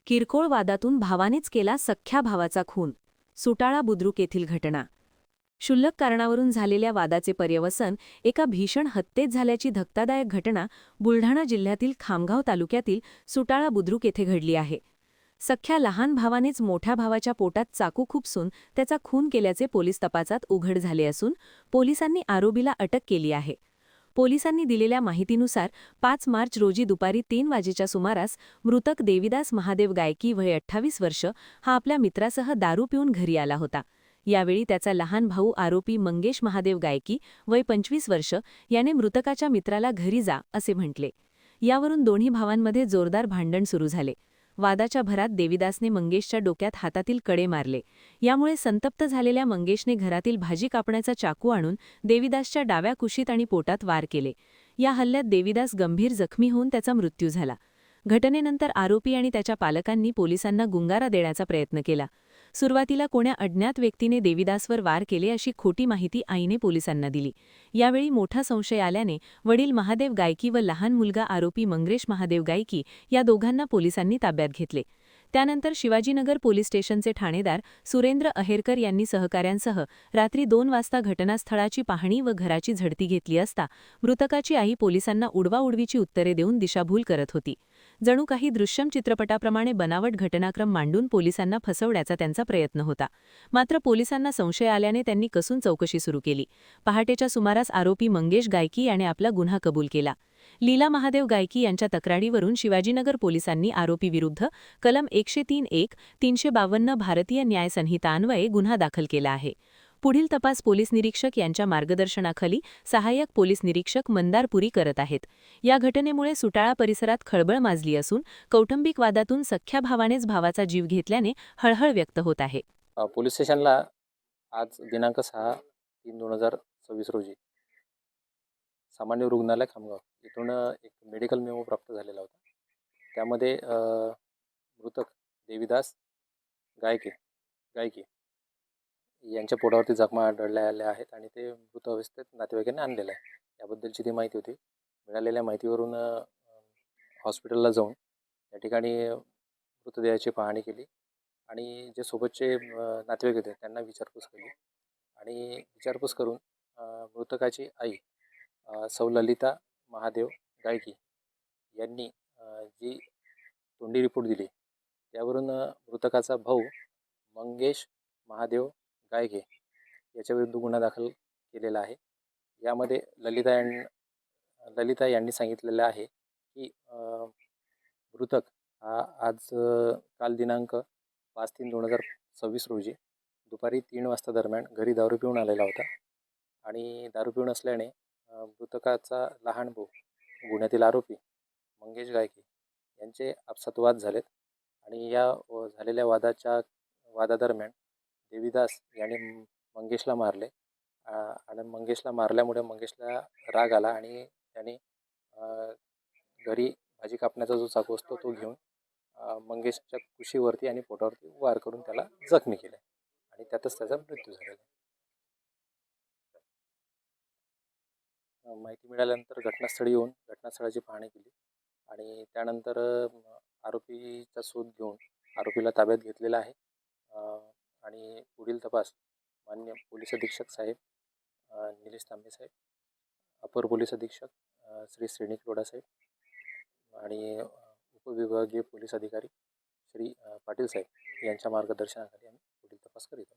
किरकोळ वादातून भावानेच केला सख्ख्या भावाचा खून. सुटाळा बुद्रुक येथील घटना. क्षुल्लक कारणावरून झालेल्या वादाचे पर्यवसन एका भीषण हत्येत झाल्याची धक्कादायक घटना बुलढाणा जिल्ह्यातील खामगाव तालुक्यातील सुटाळा बुद्रुक येथे घडली आहे. सख्ख्या लहान भावानेच मोठ्या भावाच्या पोटात चाकू खुपसून त्याचा खून केल्याचे पोलीस तपासात उघड झाले असून पोलिसांनी आरोपीला अटक केली आहे. पोलिसांनी दिलेल्या माहितीनुसार 5 मार्च रोजी दुपारी 3 वाजेच्या सुमारास मृतक देविदास महादेव गायकी वय 28 वर्ष हा आपल्या मित्रासह दारू पिऊन घरी आला होता. यावेळी त्याचा लहान भाऊ आरोपी मंगेश महादेव गायकी वय 25 वर्ष याने मृतकाच्या मित्राला घरी जा असे म्हटले. यावरून दोन्ही भावांमध्ये जोरदार भांडण सुरू झाले. वादाच्या भरात देविदासने मंगेशच्या डोक्यात हातातील कडे मारले. यामुळे संतप्त झालेल्या मंगेशने घरातील भाजी कापण्याचा चाकू आणून देविदासच्या डाव्या कुशीत आणि पोटात वार केले. या हल्ल्यात देविदास गंभीर जखमी होऊन त्याचा मृत्यू झाला. घटनेनंतर आरोपी आणि त्याच्या पालकांनी पोलिसांना गुंगारा देण्याचा प्रयत्न केला. सुरुवातीला कोण्या अज्ञात व्यक्तीने देविदासवर वार केले अशी खोटी माहिती आईने पोलिसांना दिली. यावेळी मोठा संशय आल्याने वडील महादेव गायकी व लहान मुलगा आरोपी मंगेश महादेव गायकी या दोघांना पोलिसांनी ताब्यात घेतले. त्यानंतर शिवाजीनगर पोलीस स्टेशनचे ठाणेदार सुरेंद्र अहेरकर यांनी सहकाऱ्यांसह रात्री 2 वाजता घटनास्थळाची पाहणी व घराची झडती घेतली असता मृतकाची आई पोलिसांना उडवाउडवीची उत्तरे देऊन दिशाभूल करत होती. जणू काही दृश्यम चित्रपटाप्रमाणे बनावट घटनाक्रम मांडून पोलिसांना फसवण्याचा त्यांचा प्रयत्न होता. मात्र पोलिसांना संशय आल्याने त्यांनी कसून चौकशी सुरू केली. पहाटेच्या सुमारास आरोपी मंगेश गायकी याने आपला गुन्हा कबूल केला. लीला महादेव गायकी यांच्या तक्रारीवरून शिवाजीनगर पोलिसांनी आरोपीविरुद्ध कलम 103(1) 352 भारतीय न्याय संहिता अन्वये गुन्हा दाखल केला आहे. पुढील तपास पोलीस निरीक्षक यांच्या मार्गदर्शनाखाली सहाय्यक पोलीस निरीक्षक मंदार पुरी करत आहेत. या घटनेमुळे सुटाळा परिसरात खळबळ माजली असून कौटुंबिक वादातून सख्ख्या भावानेच भावाचा जीव घेतल्याने हळहळ व्यक्त होत आहे. पोलीस स्टेशनला आज दिनांक 6/3/2026 रोजी सामान्य रुग्णालय खामगाव इथून एक मेडिकल मेमो प्राप्त झालेला होता. त्यामध्ये मृतक देविदास गायकी यांच्या पोटावरती जखमा आढळल्या आहेत आणि ते मृत अवस्थेत नातेवाईकांनी आणलेलं आहे. याबद्दलची ती माहिती होती. मिळालेल्या माहितीवरून हॉस्पिटलला जाऊन या ठिकाणी मृतदेहाची पाहणी केली आणि जे सोबतचे नातेवाईक होते त्यांना विचारपूस केली आणि विचारपूस करून मृतकाची आई सौ ललिता महादेव गायकी यांनी जी तोंडी रिपोर्ट दिली त्यावरून मृतकाचा भाऊ मंगेश महादेव गायके याच्याविरुद्ध गुन्हा दाखल केलेला आहे. यामध्ये ललिता यांनी सांगितलेलं आहे की मृतक हा काल दिनांक 5/3/2026 रोजी दुपारी 3 वाजता दरम्यान घरी दारू पिऊन आलेला होता आणि दारू पिऊन असल्याने मृतकाचा लहान भाऊ गुन्ह्यातील आरोपी मंगेश गायके यांचे आपसात वाद झालेत आणि या झालेल्या वादादरम्यान देविदास याने मंगेशला मारले आणि मंगेशला मारल्यामुळे मंगेशला राग आला आणि त्याने घरी भाजी कापण्याचा जो चाकू असतो तो घेऊन मंगेशच्या कुशीवरती आणि पोटावरती वार करून त्याला जखमी केले आणि त्यातच त्याचा मृत्यू झालेला. माहिती मिळाल्यानंतर घटनास्थळी येऊन घटनास्थळाची पाहणी केली आणि त्यानंतर आरोपीचा शोध घेऊन आरोपीला ताब्यात घेतलेला आहे आणि पुढील तपास माननीय पोलीस अधीक्षक साहेब निलेश तांबे साहेब, अपर पोलीस अधीक्षक श्री श्रेणिक लोढा साहेब आणि उपविभागीय पोलीस अधिकारी श्री पाटील साहेब यांच्या मार्गदर्शनाखाली आम्ही पुढील तपास करीत आहोत.